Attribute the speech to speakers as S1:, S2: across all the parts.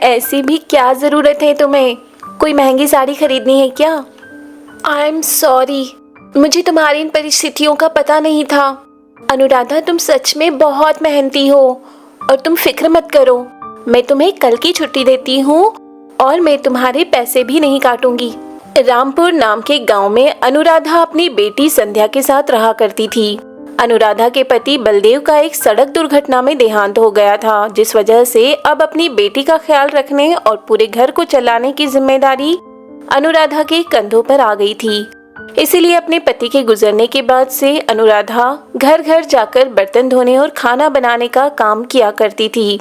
S1: ऐसी भी क्या ज़रूरत है तुम्हें? कोई महंगी साड़ी खरीदनी है क्या? आई एम सॉरी, मुझे तुम्हारी इन परिस्थितियों का पता नहीं था। अनुराधा, तुम सच में बहुत मेहनती हो और तुम फिक्र मत करो। मैं तुम्हें कल की छुट्टी देती हूँ और मैं तुम्हारे पैसे भी नहीं काटूंगी। रामपुर नाम के गांव में अनुराधा अपनी बेटी संध्या के साथ रहा करती थी। अनुराधा के पति बलदेव का एक सड़क दुर्घटना में देहांत हो गया था, जिस वजह से अब अपनी बेटी का ख्याल रखने और पूरे घर को चलाने की जिम्मेदारी अनुराधा के कंधों पर आ गई थी। इसीलिए अपने पति के गुजरने के बाद से अनुराधा घर घर जाकर बर्तन धोने और खाना बनाने का काम किया करती थी।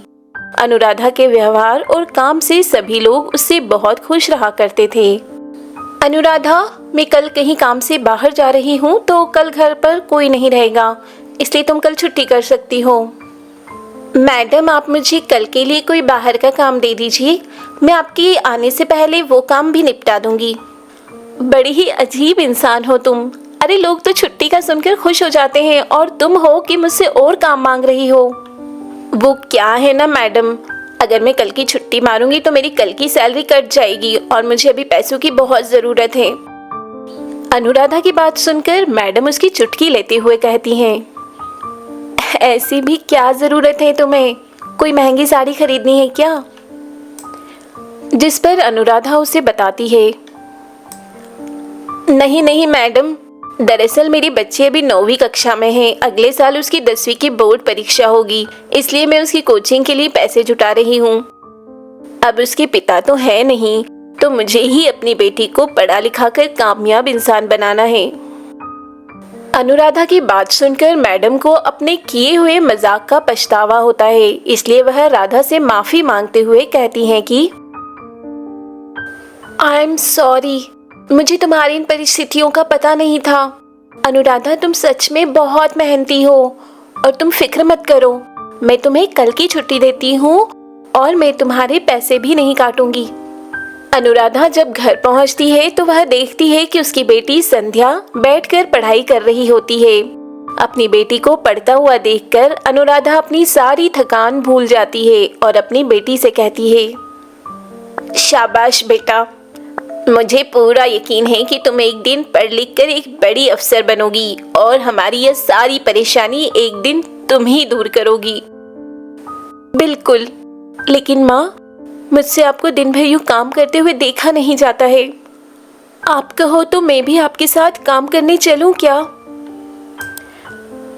S1: अनुराधा के व्यवहार और काम से सभी लोग उससे बहुत खुश रहा करते थे। अनुराधा, मैं कल कहीं काम से बाहर जा रही हूँ, तो कल घर पर कोई नहीं रहेगा, इसलिए तुम कल छुट्टी कर सकती हो। मैडम, आप मुझे कल के लिए कोई बाहर का काम दे दीजिए, मैं आपके आने से पहले वो काम भी निपटा दूंगी। बड़ी ही अजीब इंसान हो तुम। अरे, लोग तो छुट्टी का सुनकर खुश हो जाते हैं और तुम हो कि मुझसे और काम मांग रही हो। वो क्या है ना मैडम, अगर मैं कल की छुट्टी मारूंगी तो मेरी कल की सैलरी कट जाएगी और मुझे अभी पैसों की बहुत ज़रूरत है। अनुराधा की बात सुनकर मैडम उसकी चुटकी लेते हुए कहती हैं, ऐसी भी क्या ज़रूरत है तुम्हें? कोई महंगी साड़ी खरीदनी है क्या? जिस पर अनुराधा उसे बताती है, नहीं नहीं मैडम, दरअसल मेरी बच्ची अभी 9वीं कक्षा में है। अगले साल उसकी 10वीं की बोर्ड परीक्षा होगी, इसलिए मैं उसकी कोचिंग के लिए पैसे जुटा रही हूँ। अब उसके पिता तो है नहीं, तो मुझे ही अपनी बेटी को पढ़ा लिखा कर कामयाब इंसान बनाना है। अनुराधा की बात सुनकर मैडम को अपने किए हुए मजाक का पछतावा होता है, इसलिए वह राधा से माफी मांगते हुए कहती हैं कि आई एम सॉरी, मुझे तुम्हारी इन परिस्थितियों का पता नहीं था। अनुराधा, तुम सच में बहुत मेहनती हो और तुम फिक्र मत करो। मैं तुम्हें कल की छुट्टी देती हूँ और मैं तुम्हारे पैसे भी नहीं काटूंगी। अनुराधा जब घर पहुँचती है तो वह देखती है कि उसकी बेटी संध्या बैठकर पढ़ाई कर रही होती है। अपनी बेटी को पढ़ता हुआ देखकर अनुराधा अपनी सारी थकान भूल जाती है और अपनी बेटी से कहती है, शाबाश बेटा, मुझे पूरा यकीन है कि तुम एक दिन पढ़ लिख कर एक बड़ी अफसर बनोगी और हमारी यह सारी परेशानी एक दिन तुम ही दूर करोगी। बिल्कुल, लेकिन माँ, मुझसे आपको दिन भर यूँ काम करते हुए देखा नहीं जाता है। आप कहो तो मैं भी आपके साथ काम करने चलूं क्या?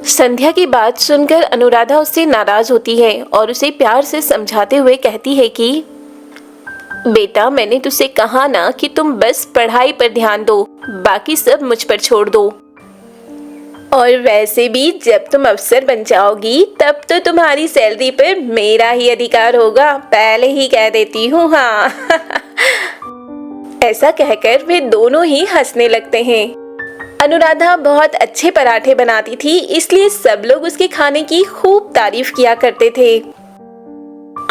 S1: संध्या की बात सुनकर अनुराधा उससे नाराज होती है और उसे प्यार से समझाते हुए कहती है कि बेटा, मैंने तुझसे कहा ना कि तुम बस पढ़ाई पर ध्यान दो, बाकी सब मुझ पर छोड़ दो। और वैसे भी जब तुम अफसर बन जाओगी तब तो तुम्हारी सैलरी पर मेरा ही अधिकार होगा, पहले ही कह देती हूँ। हाँ। ऐसा कहकर वे दोनों ही हंसने लगते हैं। अनुराधा बहुत अच्छे पराठे बनाती थी, इसलिए सब लोग उसके खाने की खूब तारीफ किया करते थे।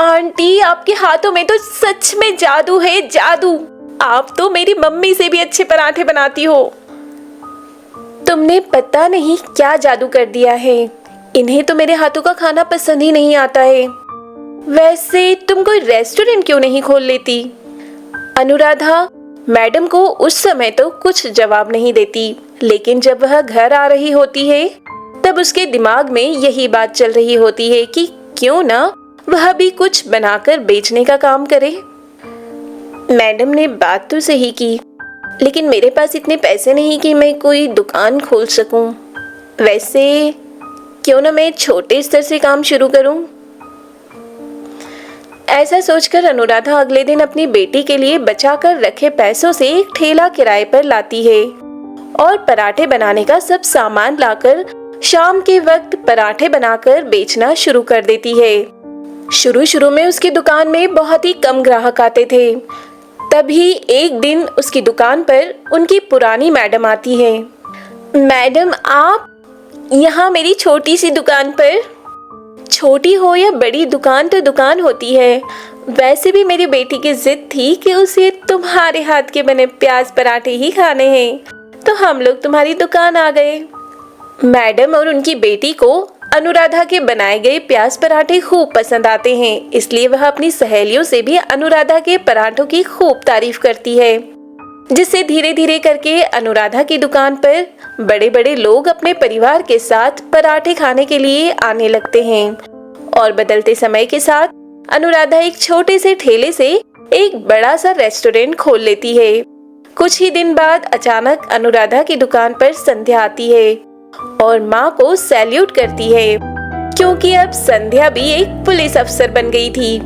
S1: आंटी, आपके हाथों में तो सच में जादू है, जादू। आप तो मेरी मम्मी से भी अच्छे पराठे बनाती हो। तुमने पता नहीं क्या जादू कर दिया है। इन्हें तो मेरे हाथों का खाना पसंद ही नहीं आता है। वैसे तुम कोई रेस्टोरेंट क्यों नहीं खोल लेती? अनुराधा मैडम को उस समय तो कुछ जवाब नहीं देती, लेकिन जब वह घर आ रही होती है तब उसके दिमाग में यही बात चल रही होती है कि क्यों ना वह भी कुछ बनाकर बेचने का काम करे। मैडम ने बात तो सही की, लेकिन मेरे पास इतने पैसे नहीं कि मैं कोई दुकान खोल सकूं। वैसे क्यों ना मैं छोटे स्तर से काम शुरू करूं। ऐसा सोचकर अनुराधा अगले दिन अपनी बेटी के लिए बचाकर रखे पैसों से एक ठेला किराए पर लाती है और पराठे बनाने का सब सामान लाकर शाम के वक्त पराठे बनाकर बेचना शुरू कर देती है। शुरू में उसकी दुकान में बहुत ही कम ग्राहक आते थे। तभी एक दिन उसकी दुकान पर उनकी पुरानी मैडम आती है। मैडम, आप यहाँ मेरी छोटी सी दुकान पर। छोटी हो या बड़ी, दुकान तो दुकान होती है। वैसे भी मेरी बेटी की जिद थी कि उसे तुम्हारे हाथ के बने प्याज पराठे ही खाने हैं, तो हम लोग तुम्हारी दुकान आ गए। मैडम और उनकी बेटी को अनुराधा के बनाए गए प्याज पराठे खूब पसंद आते हैं, इसलिए वह अपनी सहेलियों से भी अनुराधा के पराठों की खूब तारीफ करती है, जिससे धीरे धीरे करके अनुराधा की दुकान पर बड़े बड़े लोग अपने परिवार के साथ पराठे खाने के लिए आने लगते हैं। और बदलते समय के साथ अनुराधा एक छोटे से ठेले से एक बड़ा सा रेस्टोरेंट खोल लेती है। कुछ ही दिन बाद अचानक अनुराधा की दुकान पर संध्या आती है और माँ को सैल्यूट करती है, क्योंकि अब संध्या भी एक पुलिस अफसर बन गई थी।